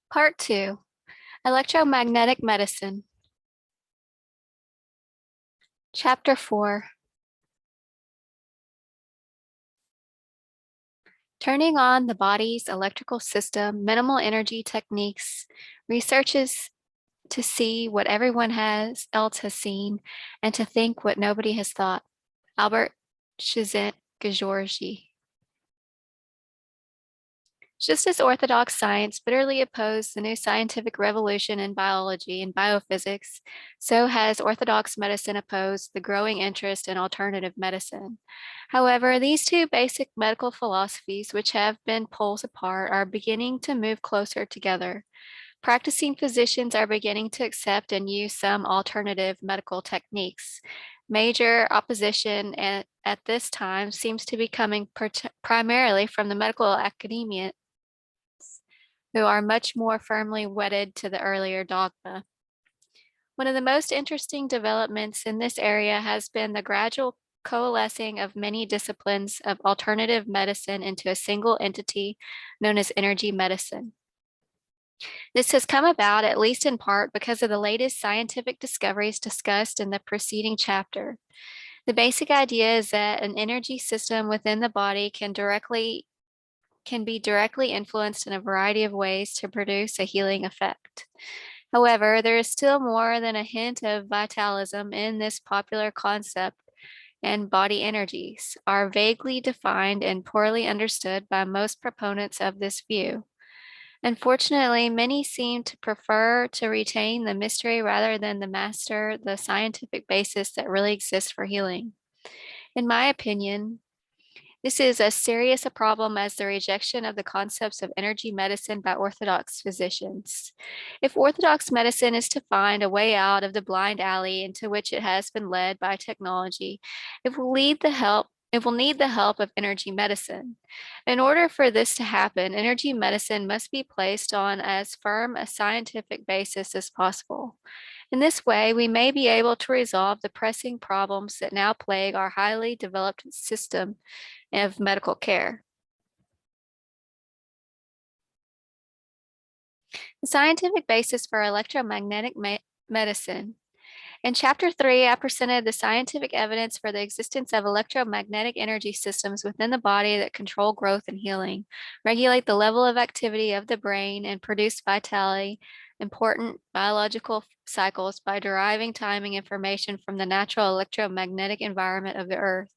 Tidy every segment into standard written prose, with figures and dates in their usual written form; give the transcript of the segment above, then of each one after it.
Part 2, Electromagnetic Medicine. Chapter 4, Turning on the body's electrical system, minimal energy techniques, researches to see what everyone else has seen, and to think what nobody has thought. Albert Szent-Györgyi. Just as orthodox science bitterly opposed the new scientific revolution in biology and biophysics, so has orthodox medicine opposed the growing interest in alternative medicine. However, these two basic medical philosophies, which have been poles apart, are beginning to move closer together. Practicing physicians are beginning to accept and use some alternative medical techniques. Major opposition at this time seems to be coming primarily from the medical academia, who are much more firmly wedded to the earlier dogma. One of the most interesting developments in this area has been the gradual coalescing of many disciplines of alternative medicine into a single entity known as energy medicine. This has come about, at least in part, because of the latest scientific discoveries discussed in the preceding chapter. The basic idea is that an energy system within the body can be directly influenced in a variety of ways to produce a healing effect. However, there is still more than a hint of vitalism in this popular concept, and body energies are vaguely defined and poorly understood by most proponents of this view. Unfortunately, many seem to prefer to retain the mystery rather than master the scientific basis that really exists for healing. In my opinion, this is as serious a problem as the rejection of the concepts of energy medicine by Orthodox physicians. If Orthodox medicine is to find a way out of the blind alley into which it has been led by technology, it will need the help of energy medicine. In order for this to happen, energy medicine must be placed on as firm a scientific basis as possible. In this way, we may be able to resolve the pressing problems that now plague our highly developed system of medical care. The scientific basis for electromagnetic medicine. In Chapter 3, I presented the scientific evidence for the existence of electromagnetic energy systems within the body that control growth and healing, regulate the level of activity of the brain, and produce vitality, important biological cycles by deriving timing information from the natural electromagnetic environment of the Earth.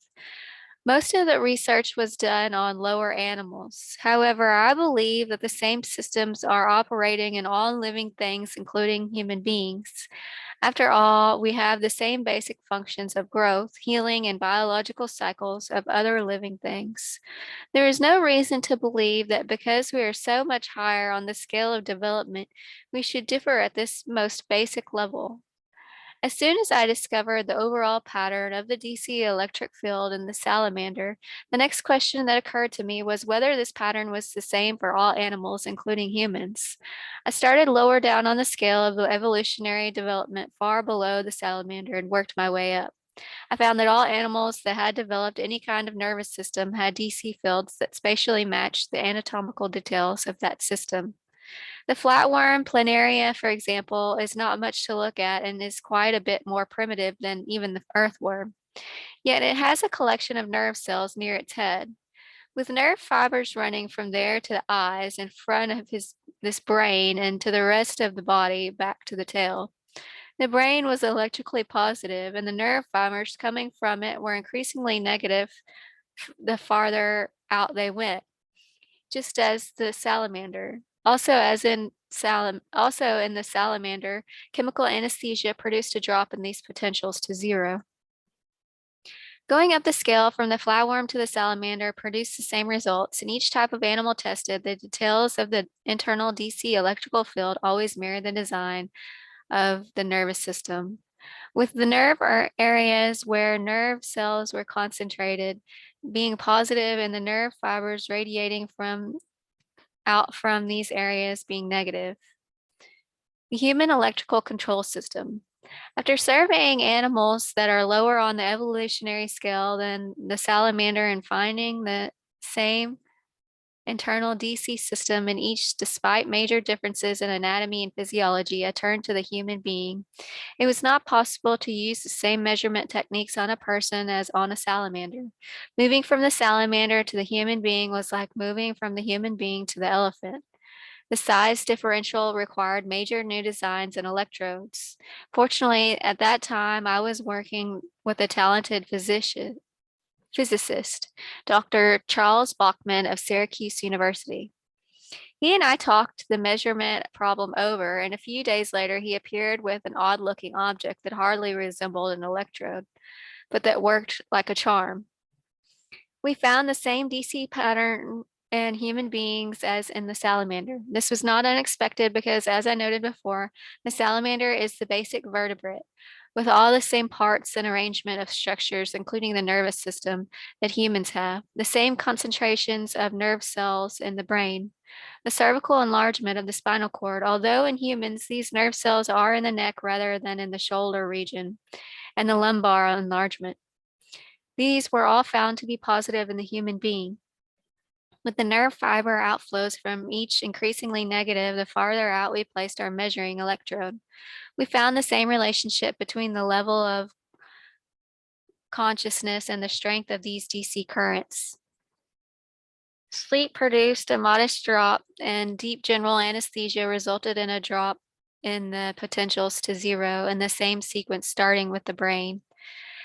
Most of the research was done on lower animals. However, I believe that the same systems are operating in all living things, including human beings. After all, we have the same basic functions of growth, healing, and biological cycles of other living things. There is no reason to believe that because we are so much higher on the scale of development, we should differ at this most basic level. As soon as I discovered the overall pattern of the DC electric field in the salamander, the next question that occurred to me was whether this pattern was the same for all animals, including humans. I started lower down on the scale of the evolutionary development, far below the salamander, and worked my way up. I found that all animals that had developed any kind of nervous system had DC fields that spatially matched the anatomical details of that system. The flatworm planaria, for example, is not much to look at and is quite a bit more primitive than even the earthworm. Yet it has a collection of nerve cells near its head, with nerve fibers running from there to the eyes in front of this brain and to the rest of the body back to the tail. The brain was electrically positive, and the nerve fibers coming from it were increasingly negative the farther out they went, just as the salamander. Also in the salamander, chemical anesthesia produced a drop in these potentials to zero. Going up the scale from the flatworm to the salamander produced the same results. In each type of animal tested, the details of the internal DC electrical field always mirror the design of the nervous system. With the nerve areas where nerve cells were concentrated being positive and the nerve fibers radiating out from these areas being negative. The human electrical control system. After surveying animals that are lower on the evolutionary scale than the salamander and finding the same internal DC system in each despite major differences in anatomy and physiology, I turned to the human being. It was not possible to use the same measurement techniques on a person as on a salamander. Moving from the salamander to the human being was like moving from the human being to the elephant. The size differential required major new designs and electrodes. Fortunately, at that time, I was working with a talented physicist, Dr. Charles Bachman of Syracuse University. He and I talked the measurement problem over, and a few days later, he appeared with an odd looking object that hardly resembled an electrode, but that worked like a charm. We found the same DC pattern in human beings as in the salamander. This was not unexpected because, as I noted before, the salamander is the basic vertebrate with all the same parts and arrangement of structures, including the nervous system, that humans have, the same concentrations of nerve cells in the brain, the cervical enlargement of the spinal cord, although in humans these nerve cells are in the neck rather than in the shoulder region, and the lumbar enlargement. These were all found to be positive in the human being. With the nerve fiber outflows from each increasingly negative, the farther out we placed our measuring electrode. We found the same relationship between the level of consciousness and the strength of these DC currents. Sleep produced a modest drop, and deep general anesthesia resulted in a drop in the potentials to zero in the same sequence starting with the brain.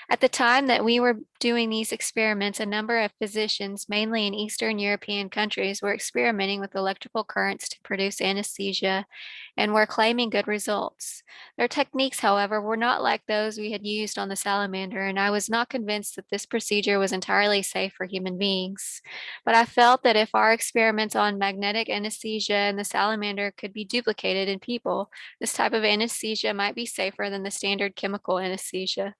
At the time that we were doing these experiments, a number of physicians, mainly in Eastern European countries, were experimenting with electrical currents to produce anesthesia and were claiming good results. Their techniques, however, were not like those we had used on the salamander, and I was not convinced that this procedure was entirely safe for human beings. But I felt that if our experiments on magnetic anesthesia and the salamander could be duplicated in people, this type of anesthesia might be safer than the standard chemical anesthesia.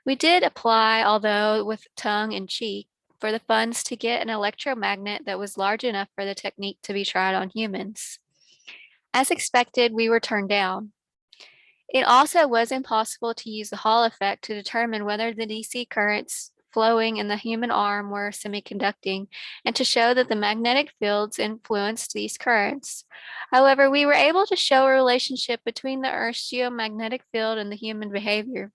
We did apply, although with tongue and cheek, for the funds to get an electromagnet that was large enough for the technique to be tried on humans. As expected, we were turned down. It also was impossible to use the Hall effect to determine whether the DC currents flowing in the human arm were semiconducting and to show that the magnetic fields influenced these currents. However, we were able to show a relationship between the Earth's geomagnetic field and the human behavior.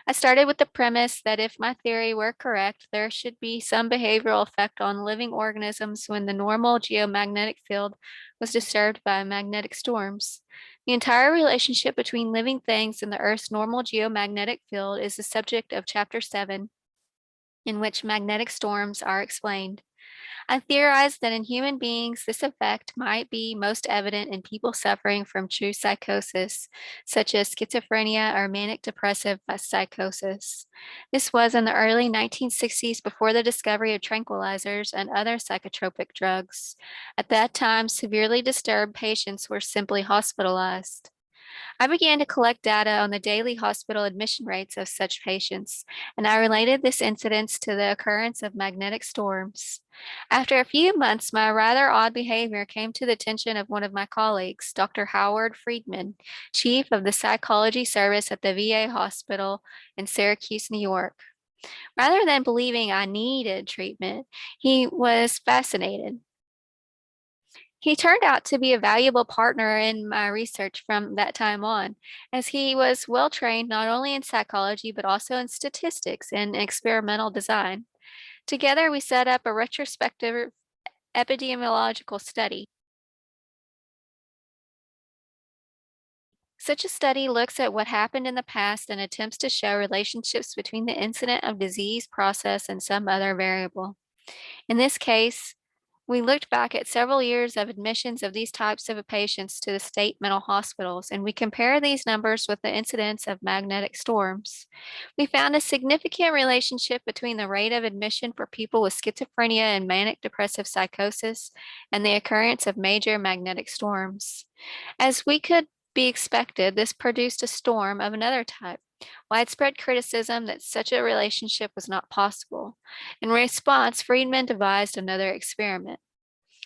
I started with the premise that if my theory were correct, there should be some behavioral effect on living organisms when the normal geomagnetic field was disturbed by magnetic storms. The entire relationship between living things and the Earth's normal geomagnetic field is the subject of Chapter 7, in which magnetic storms are explained. I theorized that in human beings, this effect might be most evident in people suffering from true psychosis, such as schizophrenia or manic depressive psychosis. This was in the early 1960s before the discovery of tranquilizers and other psychotropic drugs. At that time, severely disturbed patients were simply hospitalized. I began to collect data on the daily hospital admission rates of such patients, and I related this incidence to the occurrence of magnetic storms. After a few months, my rather odd behavior came to the attention of one of my colleagues, Dr. Howard Friedman, chief of the psychology service at the VA hospital in Syracuse, New York. Rather than believing I needed treatment, he was fascinated. He turned out to be a valuable partner in my research from that time on, as he was well trained not only in psychology but also in statistics and experimental design. Together, we set up a retrospective epidemiological study. Such a study looks at what happened in the past and attempts to show relationships between the incident of disease process and some other variable. In this case, we looked back at several years of admissions of these types of patients to the state mental hospitals, and we compared these numbers with the incidence of magnetic storms. We found a significant relationship between the rate of admission for people with schizophrenia and manic depressive psychosis and the occurrence of major magnetic storms. As we could be expected, this produced a storm of another type. Widespread criticism that such a relationship was not possible. In response, Friedman devised another experiment.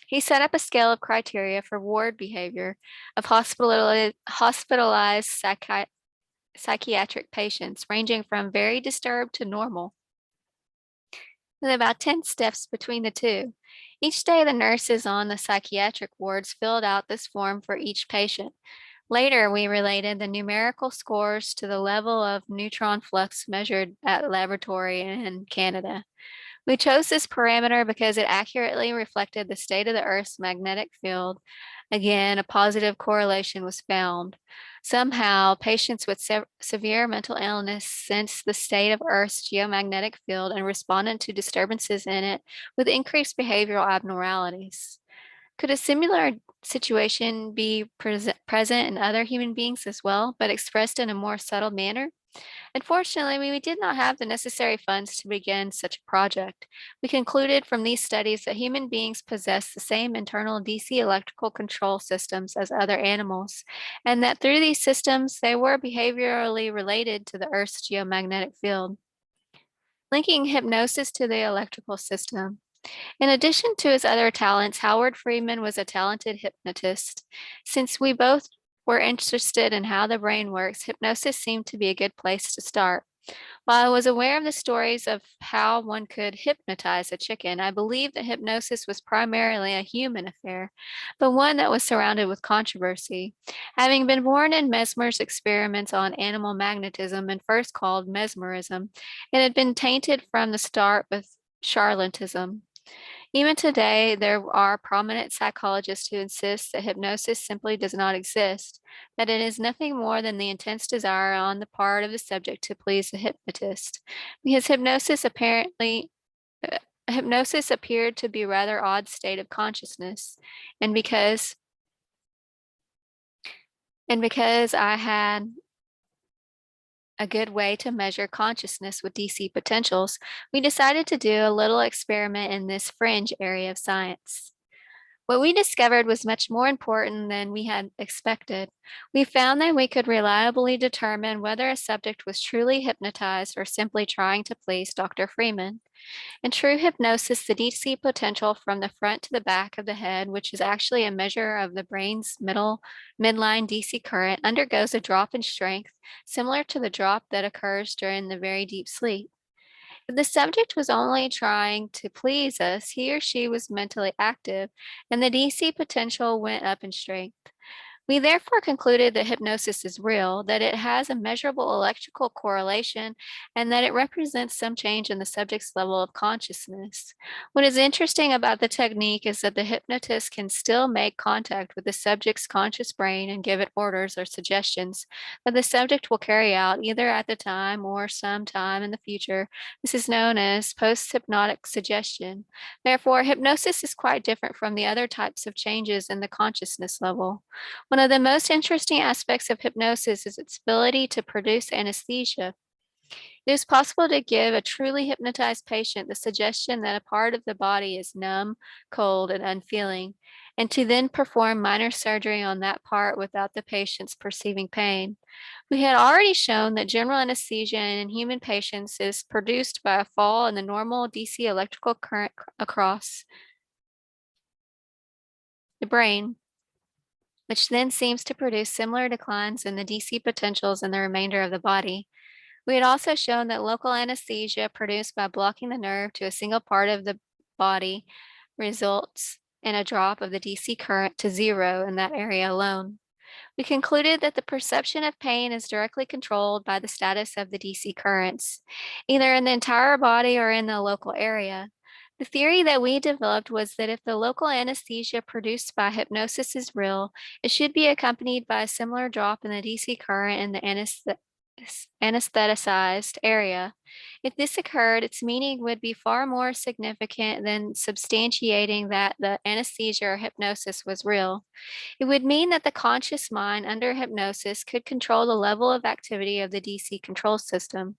He set up a scale of criteria for ward behavior of hospitalized psychiatric patients, ranging from very disturbed to normal. with about 10 steps between the two. Each day, the nurses on the psychiatric wards filled out this form for each patient. Later, we related the numerical scores to the level of neutron flux measured at laboratory in Canada. We chose this parameter because it accurately reflected the state of the Earth's magnetic field. Again, a positive correlation was found. Somehow, patients with severe mental illness sensed the state of Earth's geomagnetic field and responded to disturbances in it with increased behavioral abnormalities. Could a similar situation be present in other human beings as well, but expressed in a more subtle manner? Unfortunately, we did not have the necessary funds to begin such a project. We concluded from these studies that human beings possess the same internal DC electrical control systems as other animals, and that through these systems, they were behaviorally related to the Earth's geomagnetic field. Linking hypnosis to the electrical system. In addition to his other talents, Howard Freeman was a talented hypnotist. Since we both were interested in how the brain works, hypnosis seemed to be a good place to start. While I was aware of the stories of how one could hypnotize a chicken, I believed that hypnosis was primarily a human affair, but one that was surrounded with controversy. Having been born in Mesmer's experiments on animal magnetism and first called mesmerism, it had been tainted from the start with charlatanism. Even today, there are prominent psychologists who insist that hypnosis simply does not exist, that it is nothing more than the intense desire on the part of the subject to please the hypnotist. Because hypnosis appeared to be a rather odd state of consciousness, and because I had a good way to measure consciousness with DC potentials, we decided to do a little experiment in this fringe area of science. What we discovered was much more important than we had expected. We found that we could reliably determine whether a subject was truly hypnotized or simply trying to please Dr. Freeman. In true hypnosis, the DC potential from the front to the back of the head, which is actually a measure of the brain's midline DC current, undergoes a drop in strength, similar to the drop that occurs during the very deep sleep. If the subject was only trying to please us, he or she was mentally active, and the DC potential went up in strength. We therefore concluded that hypnosis is real, that it has a measurable electrical correlation, and that it represents some change in the subject's level of consciousness. What is interesting about the technique is that the hypnotist can still make contact with the subject's conscious brain and give it orders or suggestions that the subject will carry out either at the time or sometime in the future. This is known as post-hypnotic suggestion. Therefore, hypnosis is quite different from the other types of changes in the consciousness level. One of the most interesting aspects of hypnosis is its ability to produce anesthesia. It is possible to give a truly hypnotized patient the suggestion that a part of the body is numb, cold, and unfeeling, and to then perform minor surgery on that part without the patient's perceiving pain. We had already shown that general anesthesia in human patients is produced by a fall in the normal DC electrical current across the brain, which then seems to produce similar declines in the DC potentials in the remainder of the body. We had also shown that local anesthesia produced by blocking the nerve to a single part of the body results in a drop of the DC current to zero in that area alone. We concluded that the perception of pain is directly controlled by the status of the DC currents, either in the entire body or in the local area. The theory that we developed was that if the local anesthesia produced by hypnosis is real, it should be accompanied by a similar drop in the DC current in the anesthetized area. If this occurred, its meaning would be far more significant than substantiating that the anesthesia or hypnosis was real. It would mean that the conscious mind under hypnosis could control the level of activity of the DC control system.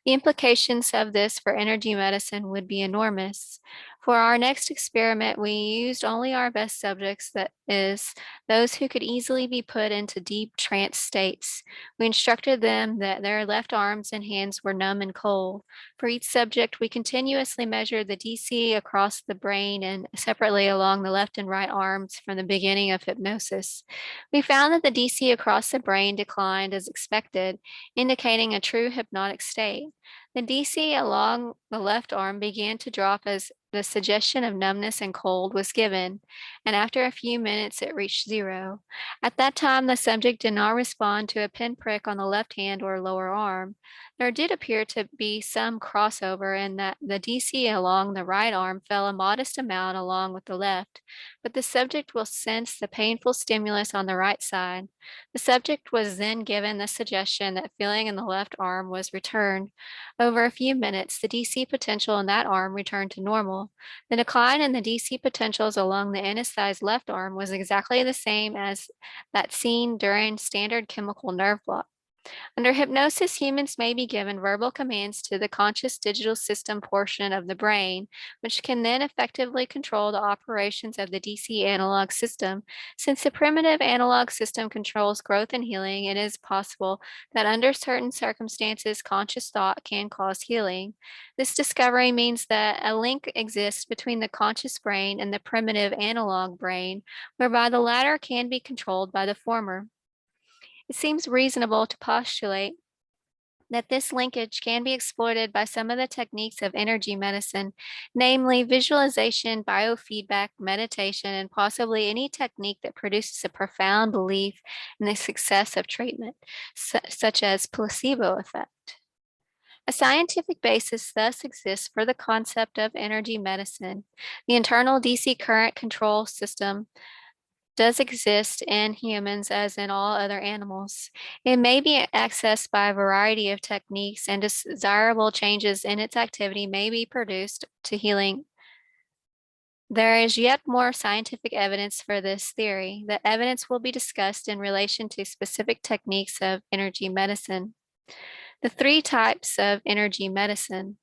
The implications of this for energy medicine would be enormous. For our next experiment, we used only our best subjects, that is, those who could easily be put into deep trance states. We instructed them that their left arms and hands were numb and cold. For each subject, we continuously measured the DC across the brain and separately along the left and right arms from the beginning of hypnosis. We found that the DC across the brain declined as expected, indicating a true hypnotic state. The DC along the left arm began to drop as the suggestion of numbness and cold was given, and after a few minutes it reached zero. At that time, the subject did not respond to a pinprick on the left hand or lower arm. There did appear to be some crossover in that the DC along the right arm fell a modest amount along with the left, but the subject will sense the painful stimulus on the right side. The subject was then given the suggestion that feeling in the left arm was returned. Over a few minutes, the DC potential in that arm returned to normal. The decline in the DC potentials along the anesthetized left arm was exactly the same as that seen during standard chemical nerve block. Under hypnosis, humans may be given verbal commands to the conscious digital system portion of the brain, which can then effectively control the operations of the DC analog system. Since the primitive analog system controls growth and healing, it is possible that under certain circumstances, conscious thought can cause healing. This discovery means that a link exists between the conscious brain and the primitive analog brain, whereby the latter can be controlled by the former. It seems reasonable to postulate that this linkage can be exploited by some of the techniques of energy medicine, namely visualization, biofeedback, meditation, and possibly any technique that produces a profound belief in the success of treatment, such as placebo effect. A scientific basis thus exists for the concept of energy medicine. The internal DC current control system does exist in humans as in all other animals. It may be accessed by a variety of techniques, and desirable changes in its activity may be produced to healing. There is yet more scientific evidence for this theory. The evidence will be discussed in relation to specific techniques of energy medicine. The three types of energy medicine.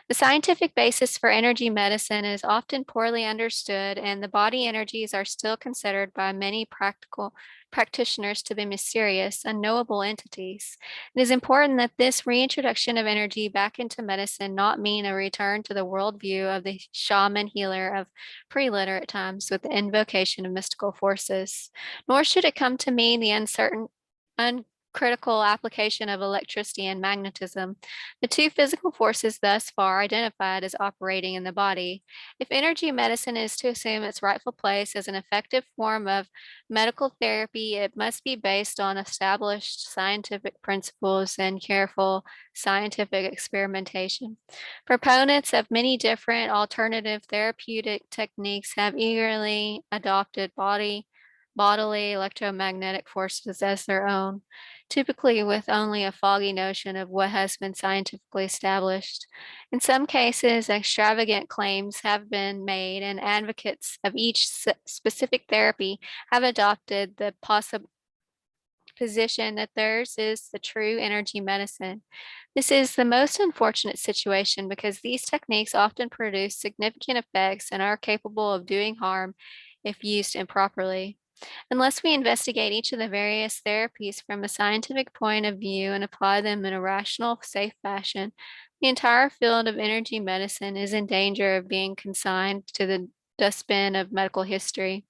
The scientific basis for energy medicine is often poorly understood, and the body energies are still considered by many practical practitioners to be mysterious, unknowable entities. It is important that this reintroduction of energy back into medicine not mean a return to the worldview of the shaman healer of pre-literate times with the invocation of mystical forces, nor should it come to mean the uncertain, critical application of electricity and magnetism, the two physical forces thus far identified as operating in the body. If energy medicine is to assume its rightful place as an effective form of medical therapy, it must be based on established scientific principles and careful scientific experimentation. Proponents of many different alternative therapeutic techniques have eagerly adopted bodily electromagnetic forces as their own, typically with only a foggy notion of what has been scientifically established. In some cases, extravagant claims have been made, and advocates of each specific therapy have adopted the position that theirs is the true energy medicine. This is the most unfortunate situation because these techniques often produce significant effects and are capable of doing harm if used improperly. Unless we investigate each of the various therapies from a scientific point of view and apply them in a rational, safe fashion, the entire field of energy medicine is in danger of being consigned to the dustbin of medical history.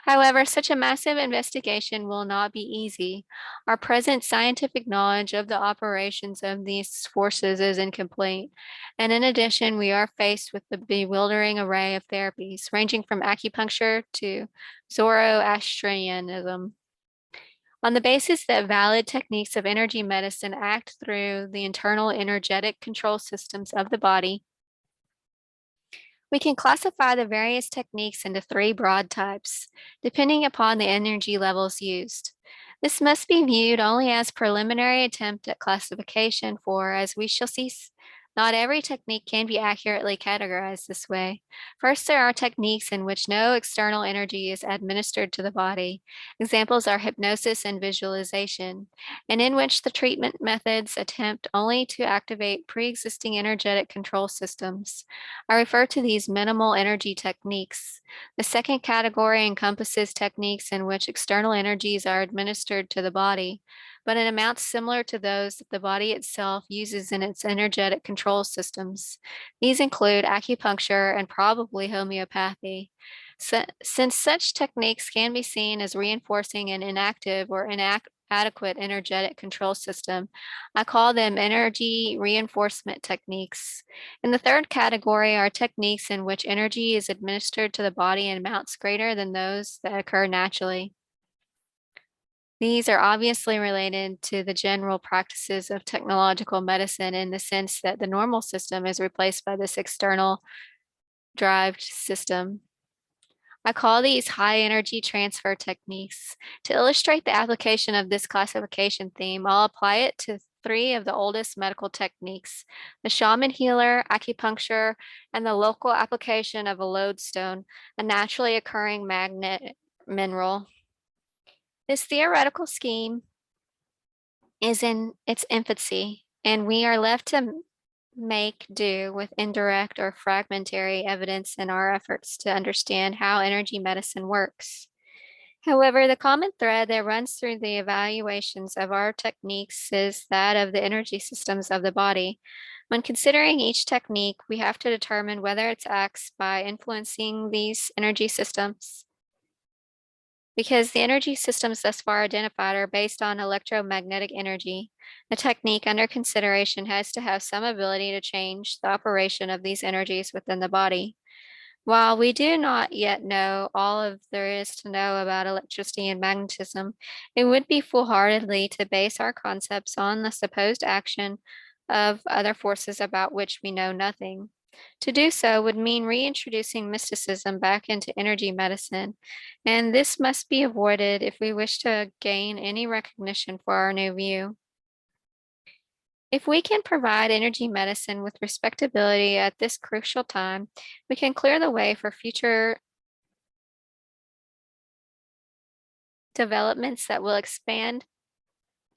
However, such a massive investigation will not be easy. Our present scientific knowledge of the operations of these forces is incomplete, and in addition, we are faced with the bewildering array of therapies, ranging from acupuncture to Zoroastrianism. On the basis that valid techniques of energy medicine act through the internal energetic control systems of the body, we can classify the various techniques into three broad types, depending upon the energy levels used. This must be viewed only as preliminary attempt at classification, for, as we shall see Not every technique can be accurately categorized this way. First, there are techniques in which no external energy is administered to the body. Examples are hypnosis and visualization, and in which the treatment methods attempt only to activate pre-existing energetic control systems. I refer to these minimal energy techniques. The second category encompasses techniques in which external energies are administered to the body, but in amounts similar to those that the body itself uses in its energetic control systems. These include acupuncture and probably homeopathy. Since such techniques can be seen as reinforcing an inactive or inadequate energetic control system, I call them energy reinforcement techniques. In the third category are techniques in which energy is administered to the body in amounts greater than those that occur naturally. These are obviously related to the general practices of technological medicine in the sense that the normal system is replaced by this external derived system. I call these high energy transfer techniques. To illustrate the application of this classification theme, I'll apply it to three of the oldest medical techniques: the shaman healer, acupuncture, and the local application of a lodestone, a naturally occurring magnet mineral. This theoretical scheme is in its infancy, and we are left to make do with indirect or fragmentary evidence in our efforts to understand how energy medicine works. However, the common thread that runs through the evaluations of our techniques is that of the energy systems of the body. When considering each technique, we have to determine whether it acts by influencing these energy systems, because the energy systems thus far identified are based on electromagnetic energy. The technique under consideration has to have some ability to change the operation of these energies within the body. While we do not yet know all of there is to know about electricity and magnetism, it would be foolhardily to base our concepts on the supposed action of other forces about which we know nothing. To do so would mean reintroducing mysticism back into energy medicine, and this must be avoided if we wish to gain any recognition for our new view. If we can provide energy medicine with respectability at this crucial time, we can clear the way for future developments that will expand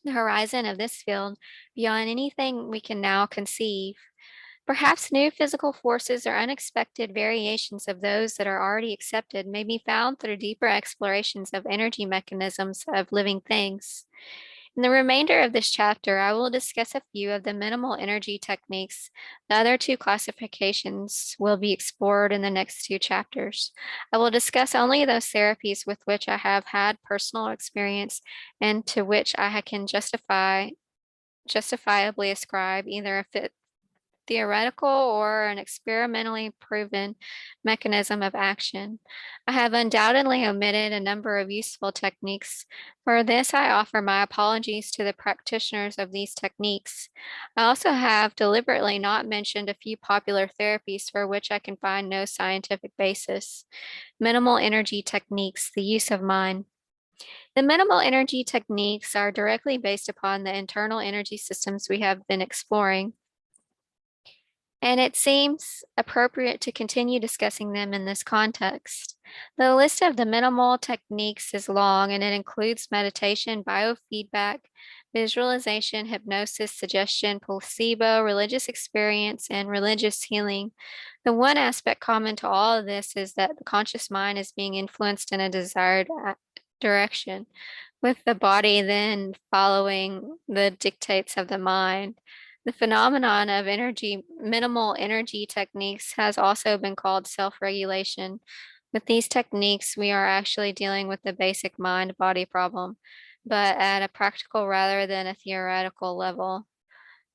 the horizon of this field beyond anything we can now conceive. Perhaps new physical forces or unexpected variations of those that are already accepted may be found through deeper explorations of energy mechanisms of living things. In the remainder of this chapter, I will discuss a few of the minimal energy techniques. The other two classifications will be explored in the next two chapters. I will discuss only those therapies with which I have had personal experience and to which I can justifiably ascribe either a theoretical or an experimentally proven mechanism of action. I have undoubtedly omitted a number of useful techniques. For this, I offer my apologies to the practitioners of these techniques. I also have deliberately not mentioned a few popular therapies for which I can find no scientific basis. Minimal energy techniques, the use of mind. The minimal energy techniques are directly based upon the internal energy systems we have been exploring, and it seems appropriate to continue discussing them in this context. The list of the minimal techniques is long, and it includes meditation, biofeedback, visualization, hypnosis, suggestion, placebo, religious experience, and religious healing. The one aspect common to all of this is that the conscious mind is being influenced in a desired direction, with the body then following the dictates of the mind. The phenomenon of minimal energy techniques has also been called self-regulation. With these techniques, we are actually dealing with the basic mind-body problem, but at a practical rather than a theoretical level.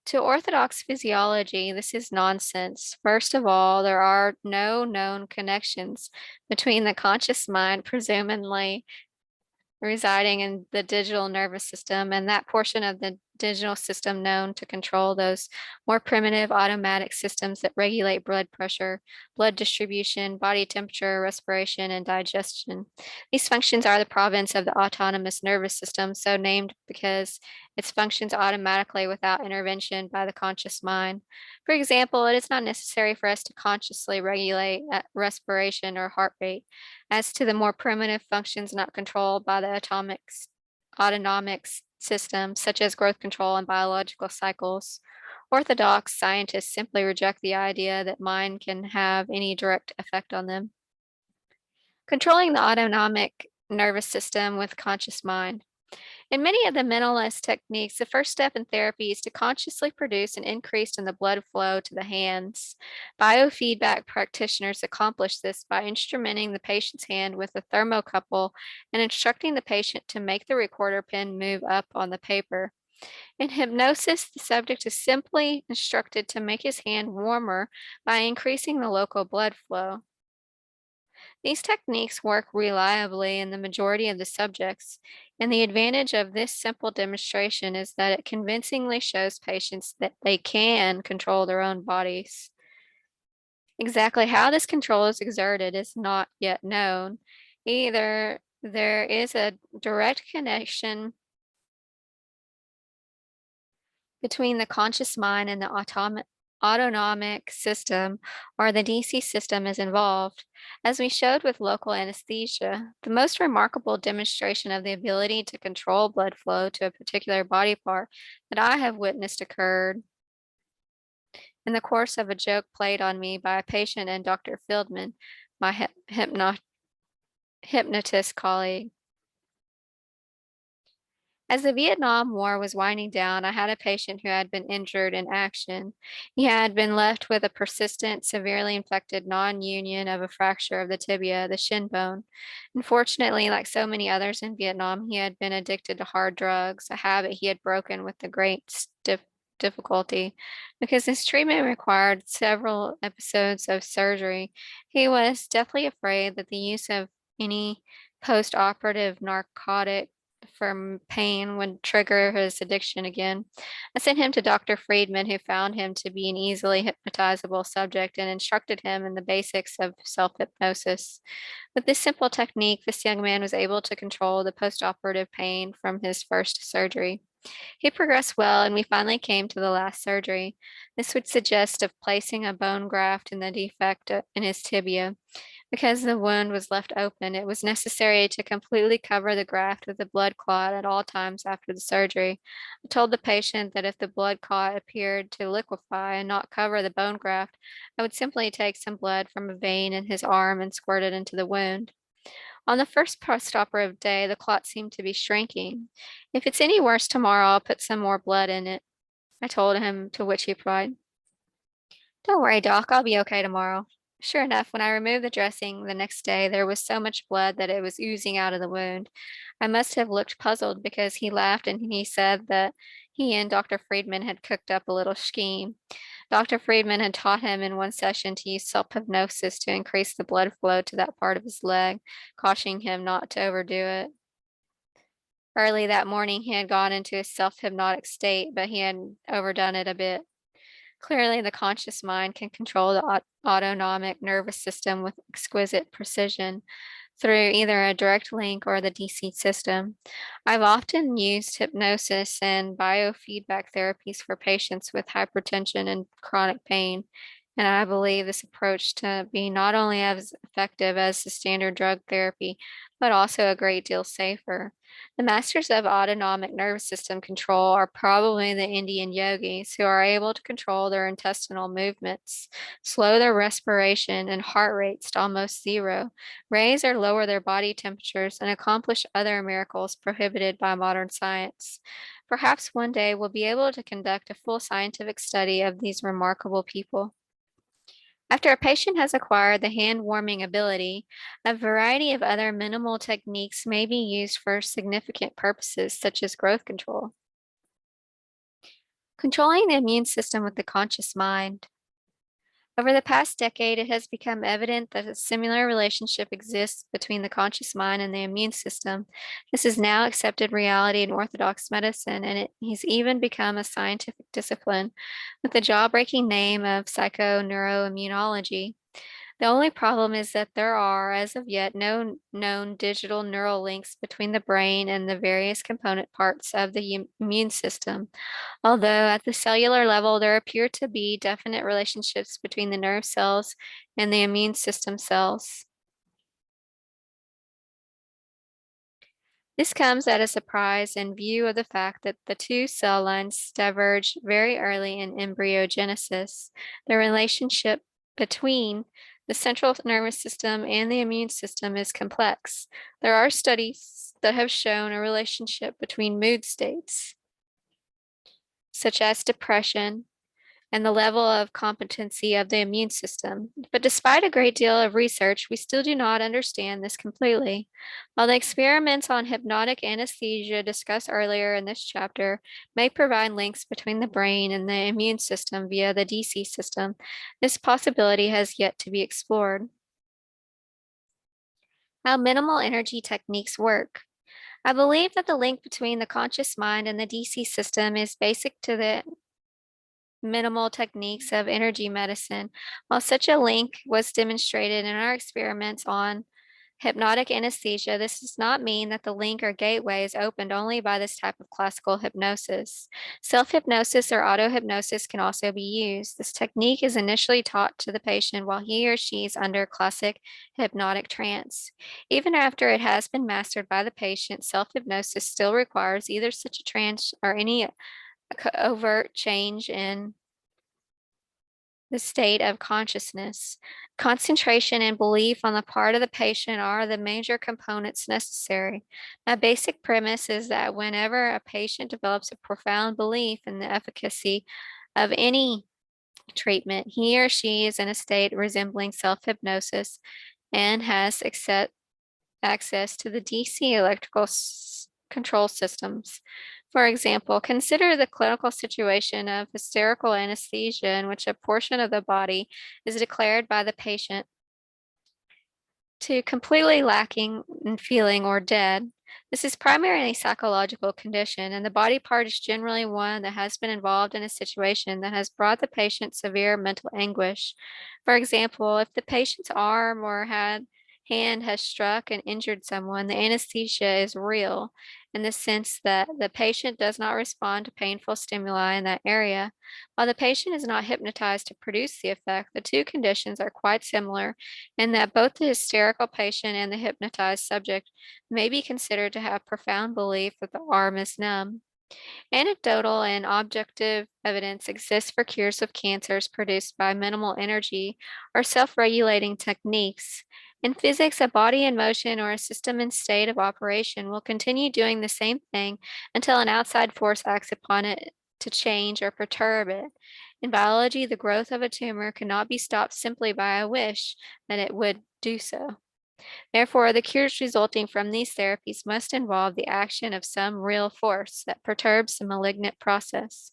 To orthodox physiology, this is nonsense. First of all, there are no known connections between the conscious mind, presumably residing in the digital nervous system, and that portion of the digital system known to control those more primitive automatic systems that regulate blood pressure, blood distribution, body temperature, respiration, and digestion. These functions are the province of the autonomous nervous system, so named because it functions automatically without intervention by the conscious mind. For example, it is not necessary for us to consciously regulate respiration or heart rate. As to the more primitive functions not controlled by the autonomic systems, such as growth control and biological cycles, orthodox scientists simply reject the idea that mind can have any direct effect on them. Controlling the autonomic nervous system with conscious mind. In many of the mentalist techniques, the first step in therapy is to consciously produce an increase in the blood flow to the hands. Biofeedback practitioners accomplish this by instrumenting the patient's hand with a thermocouple and instructing the patient to make the recorder pen move up on the paper. In hypnosis, the subject is simply instructed to make his hand warmer by increasing the local blood flow. These techniques work reliably in the majority of the subjects, and the advantage of this simple demonstration is that it convincingly shows patients that they can control their own bodies. Exactly how this control is exerted is not yet known. Either there is a direct connection between the conscious mind and the autonomic system, or the DC system is involved. As we showed with local anesthesia, the most remarkable demonstration of the ability to control blood flow to a particular body part that I have witnessed occurred in the course of a joke played on me by a patient and Dr. Fieldman, my hypnotist colleague. As the Vietnam War was winding down, I had a patient who had been injured in action. He had been left with a persistent, severely infected non-union of a fracture of the tibia, the shin bone. Unfortunately, like so many others in Vietnam, he had been addicted to hard drugs, a habit he had broken with the great difficulty. Because his treatment required several episodes of surgery, he was deathly afraid that the use of any post-operative narcotic from pain would trigger his addiction again. I sent him to Dr. Friedman, who found him to be an easily hypnotizable subject and instructed him in the basics of self hypnosis. With this simple technique, this young man was able to control the postoperative pain from his first surgery. He progressed well, and we finally came to the last surgery. This would suggest of placing a bone graft in the defect in his tibia. Because the wound was left open, it was necessary to completely cover the graft with a blood clot at all times after the surgery. I told the patient that if the blood clot appeared to liquefy and not cover the bone graft, I would simply take some blood from a vein in his arm and squirt it into the wound. On the first postoperative day, the clot seemed to be shrinking. If it's any worse tomorrow, I'll put some more blood in it, I told him, to which he replied, "Don't worry, Doc, I'll be okay tomorrow." Sure enough, when I removed the dressing the next day, there was so much blood that it was oozing out of the wound. I must have looked puzzled because he laughed and he said that he and Dr. Friedman had cooked up a little scheme. Dr. Friedman had taught him in one session to use self-hypnosis to increase the blood flow to that part of his leg, cautioning him not to overdo it. Early that morning, he had gone into a self-hypnotic state, but he had overdone it a bit. Clearly, the conscious mind can control the autonomic nervous system with exquisite precision through either a direct link or the DC system. I've often used hypnosis and biofeedback therapies for patients with hypertension and chronic pain, and I believe this approach to be not only as effective as the standard drug therapy, but also a great deal safer. The masters of autonomic nervous system control are probably the Indian yogis who are able to control their intestinal movements, slow their respiration and heart rates to almost zero, raise or lower their body temperatures, and accomplish other miracles prohibited by modern science. Perhaps one day we'll be able to conduct a full scientific study of these remarkable people. After a patient has acquired the hand warming ability, a variety of other minimal techniques may be used for significant purposes, such as growth control. Controlling the immune system with the conscious mind. Over the past decade, it has become evident that a similar relationship exists between the conscious mind and the immune system. This is now accepted reality in Orthodox medicine, and it has even become a scientific discipline with the jaw-breaking name of psychoneuroimmunology. The only problem is that there are, as of yet, no known digital neural links between the brain and the various component parts of the immune system. Although at the cellular level, there appear to be definite relationships between the nerve cells and the immune system cells. This comes at a surprise in view of the fact that the two cell lines diverge very early in embryogenesis. The relationship between the central nervous system and the immune system is complex. There are studies that have shown a relationship between mood states, such as depression, and the level of competency of the immune system. But despite a great deal of research, we still do not understand this completely. While the experiments on hypnotic anesthesia discussed earlier in this chapter may provide links between the brain and the immune system via the DC system, this possibility has yet to be explored. How minimal energy techniques work. I believe that the link between the conscious mind and the DC system is basic to the minimal techniques of energy medicine. While such a link was demonstrated in our experiments on hypnotic anesthesia, this does not mean that the link or gateway is opened only by this type of classical hypnosis. Self-hypnosis or auto-hypnosis can also be used. This technique is initially taught to the patient while he or she is under classic hypnotic trance. Even after it has been mastered by the patient, self-hypnosis still requires either such a trance or any overt change in the state of consciousness. Concentration and belief on the part of the patient are the major components necessary. My basic premise is that whenever a patient develops a profound belief in the efficacy of any treatment, he or she is in a state resembling self-hypnosis and has access to the DC electrical control systems. For example, consider the clinical situation of hysterical anesthesia in which a portion of the body is declared by the patient to completely lacking in feeling or dead. This is primarily a psychological condition, and the body part is generally one that has been involved in a situation that has brought the patient severe mental anguish. For example, if the patient's arm or hand has struck and injured someone, the anesthesia is real in the sense that the patient does not respond to painful stimuli in that area. While the patient is not hypnotized to produce the effect, the two conditions are quite similar in that both the hysterical patient and the hypnotized subject may be considered to have profound belief that the arm is numb. Anecdotal and objective evidence exists for cures of cancers produced by minimal energy or self-regulating techniques. In physics, a body in motion or a system in state of operation will continue doing the same thing until an outside force acts upon it to change or perturb it. In biology, the growth of a tumor cannot be stopped simply by a wish that it would do so. Therefore, the cures resulting from these therapies must involve the action of some real force that perturbs the malignant process.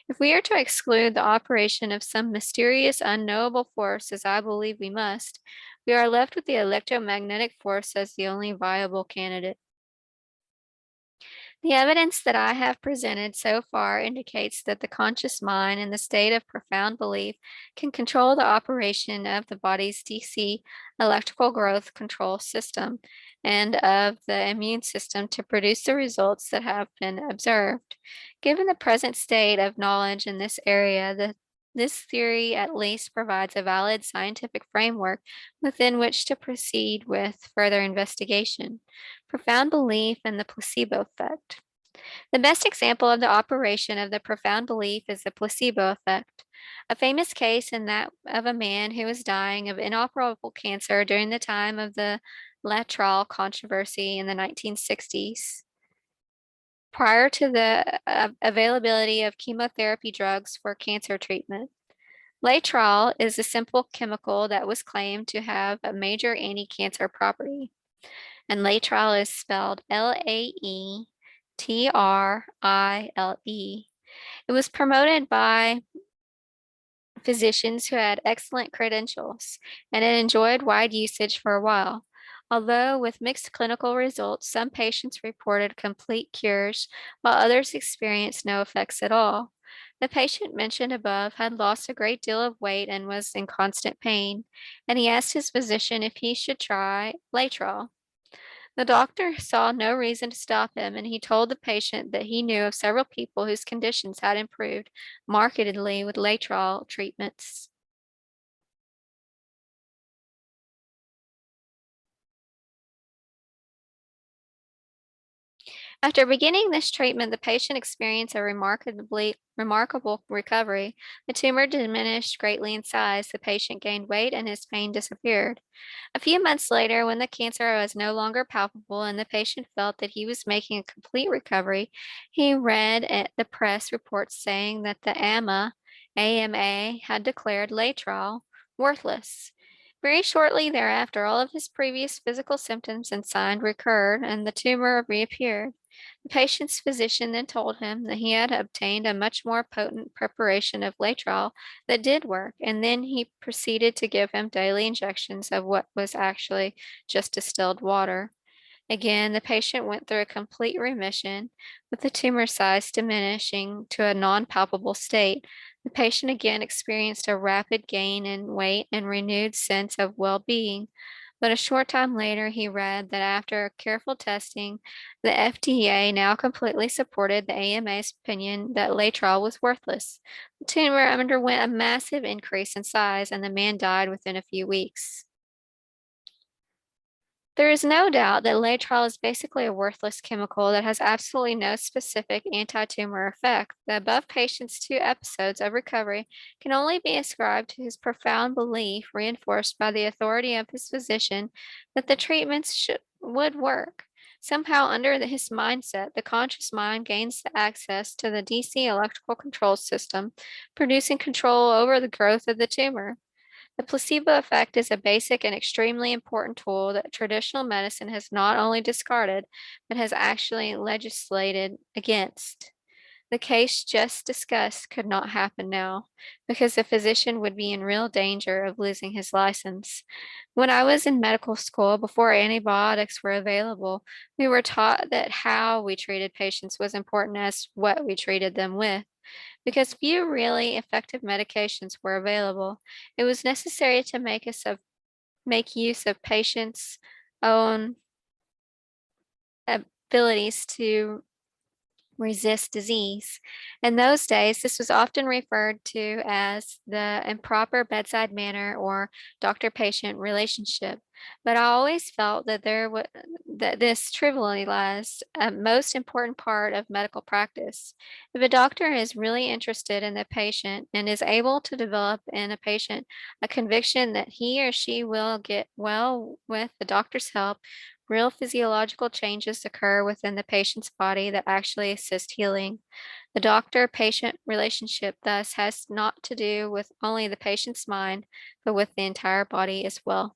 If we are to exclude the operation of some mysterious, unknowable force, as I believe we must, we are left with the electromagnetic force as the only viable candidate. The evidence that I have presented so far indicates that the conscious mind in the state of profound belief can control the operation of the body's DC electrical growth control system and of the immune system to produce the results that have been observed. Given the present state of knowledge in this area, this theory at least provides a valid scientific framework within which to proceed with further investigation. Profound belief and the placebo effect. The best example of the operation of the profound belief is the placebo effect. A famous case in that of a man who was dying of inoperable cancer during the time of the Laetral controversy in the 1960s. Prior to the availability of chemotherapy drugs for cancer treatment. Laetral is a simple chemical that was claimed to have a major anti-cancer property, and Laetral is spelled Laetrile. It was promoted by physicians who had excellent credentials and had enjoyed wide usage for a while. Although with mixed clinical results, some patients reported complete cures, while others experienced no effects at all. The patient mentioned above had lost a great deal of weight and was in constant pain, and he asked his physician if he should try Laetral. The doctor saw no reason to stop him, and he told the patient that he knew of several people whose conditions had improved markedly with Laetral treatments. After beginning this treatment, the patient experienced a remarkable recovery. The tumor diminished greatly in size, the patient gained weight, and his pain disappeared. A few months later, when the cancer was no longer palpable and the patient felt that he was making a complete recovery, he read at the press reports saying that the AMA had declared Laetral worthless. Very shortly thereafter, all of his previous physical symptoms and signs recurred, and the tumor reappeared. The patient's physician then told him that he had obtained a much more potent preparation of Laetral that did work, and then he proceeded to give him daily injections of what was actually just distilled water. Again, the patient went through a complete remission, with the tumor size diminishing to a non-palpable state. The patient again experienced a rapid gain in weight and renewed sense of well-being. But a short time later, he read that after careful testing, the FDA now completely supported the AMA's opinion that Laetral was worthless. The tumor underwent a massive increase in size, and the man died within a few weeks. There is no doubt that Laetrile is basically a worthless chemical that has absolutely no specific anti-tumor effect. The above patient's 2 episodes of recovery can only be ascribed to his profound belief, reinforced by the authority of his physician, that the treatments would work. Somehow, under his mindset, the conscious mind gains the access to the DC electrical control system, producing control over the growth of the tumor. The placebo effect is a basic and extremely important tool that traditional medicine has not only discarded, but has actually legislated against. The case just discussed could not happen now, because the physician would be in real danger of losing his license. When I was in medical school, before antibiotics were available, we were taught that how we treated patients was important as what we treated them with. Because few really effective medications were available, it was necessary to make use of patients' own abilities to resist disease. In those days, this was often referred to as the improper bedside manner or doctor-patient relationship. But I always felt that that this trivialized a most important part of medical practice. If a doctor is really interested in the patient and is able to develop in a patient a conviction that he or she will get well with the doctor's help, real physiological changes occur within the patient's body that actually assist healing. The doctor patient relationship, thus, has not to do with only the patient's mind, but with the entire body as well.